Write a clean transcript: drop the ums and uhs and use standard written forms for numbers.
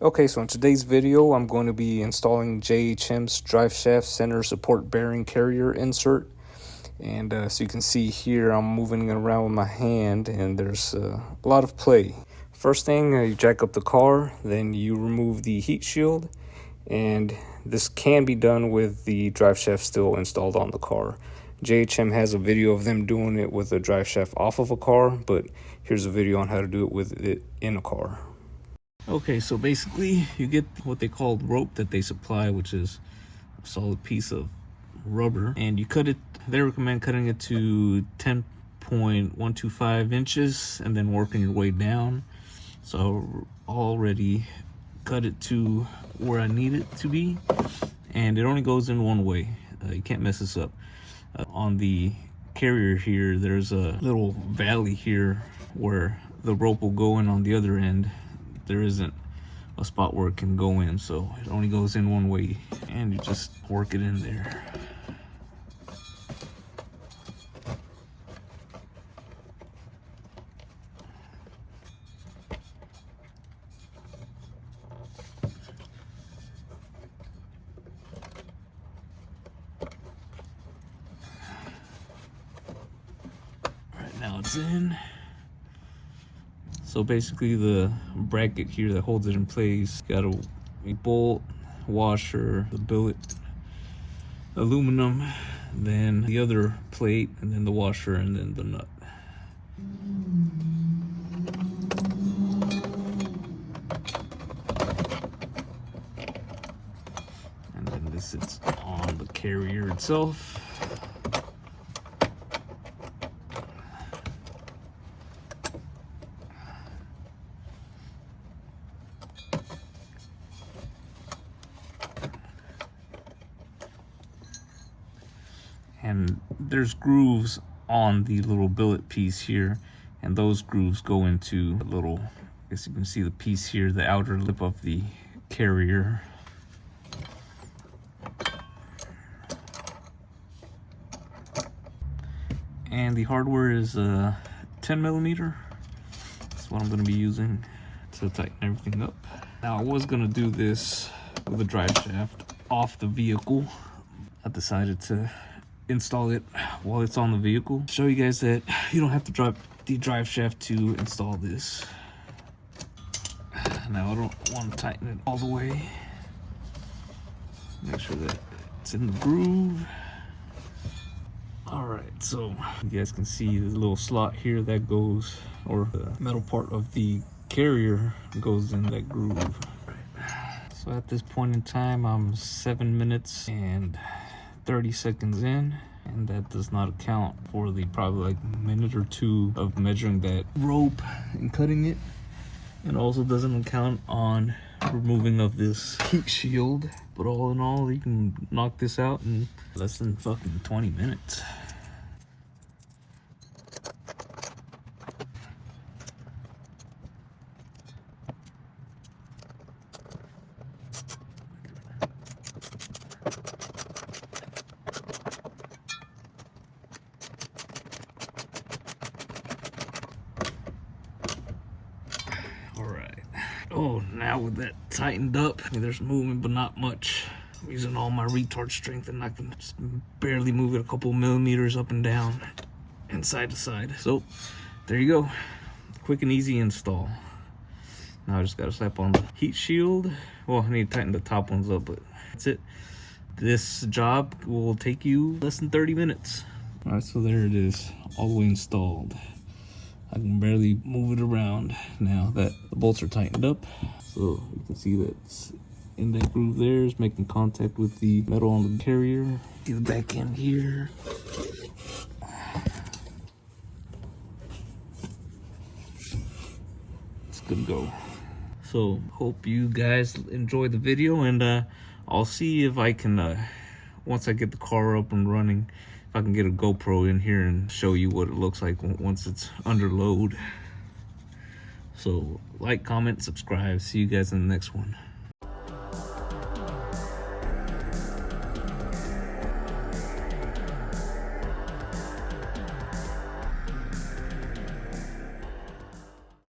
Okay, so in today's video, I'm going to be installing JHM's Driveshaft Center Support Bearing Carrier Insert. And so you can see here, I'm moving it around with my hand, and there's a lot of play. First thing, you jack up the car, then you remove the heat shield. And this can be done with the driveshaft still installed on the car. JHM has a video of them doing it with the driveshaft off of a car, but here's a video on how to do it with it in a car. Okay, so basically you get what they call rope that they supply, which is a solid piece of rubber, and you cut it. They recommend cutting it to 10.125 inches and then working your way down. So I already cut it to where I need it to be, and it only goes in one way. You can't mess this up. On the carrier here, there's a little valley here where the rope will go in on the other end. There isn't a spot where it can go in, so it only goes in one way, and you just work it in there. Right now it's in. So basically the bracket here that holds it in place got a bolt, washer, the billet, aluminum, then the other plate, and then the washer, and then the nut. And then this sits on the carrier itself. And there's grooves on the little billet piece here, and those grooves go into a little, I guess you can see the piece here, the outer lip of the carrier. And the hardware is 10 millimeter. That's what I'm going to be using to tighten everything up. Now I was going to do this with a drive shaft off the vehicle. I decided to install it while it's on the vehicle. Show you guys that you don't have to drop the drive shaft to install this. Now I don't want to tighten it all the way. Make sure that it's in the groove. All right, so you guys can see the little slot here that goes, or the metal part of the carrier goes in that groove. So at this point in time, I'm 7 minutes and 30 seconds in, and that does not account for the probably like minute or two of measuring that rope and cutting it, and also doesn't account on removing of this heat shield. But all in all, you can knock this out in less than fucking 20 minutes. Oh, now with that tightened up, there's movement, but not much. I'm using all my retard strength, and I can just barely move it a couple millimeters up and down and side to side. So there you go, quick and easy install. Now I just gotta slap on the heat shield. Well, I need to tighten the top ones up, but that's it. This job will take you less than 30 minutes. All right, so there it is, all the way installed. I can barely move it around now that the bolts are tightened up. So you can see that it's in that groove there. It's making contact with the metal on the carrier. See the back end here. It's good to go. So hope you guys enjoy the video, and I'll see if I can, once I get the car up and running, I can get a GoPro in here and show you what it looks like once it's under load. So like, comment, subscribe. See you guys in the next one.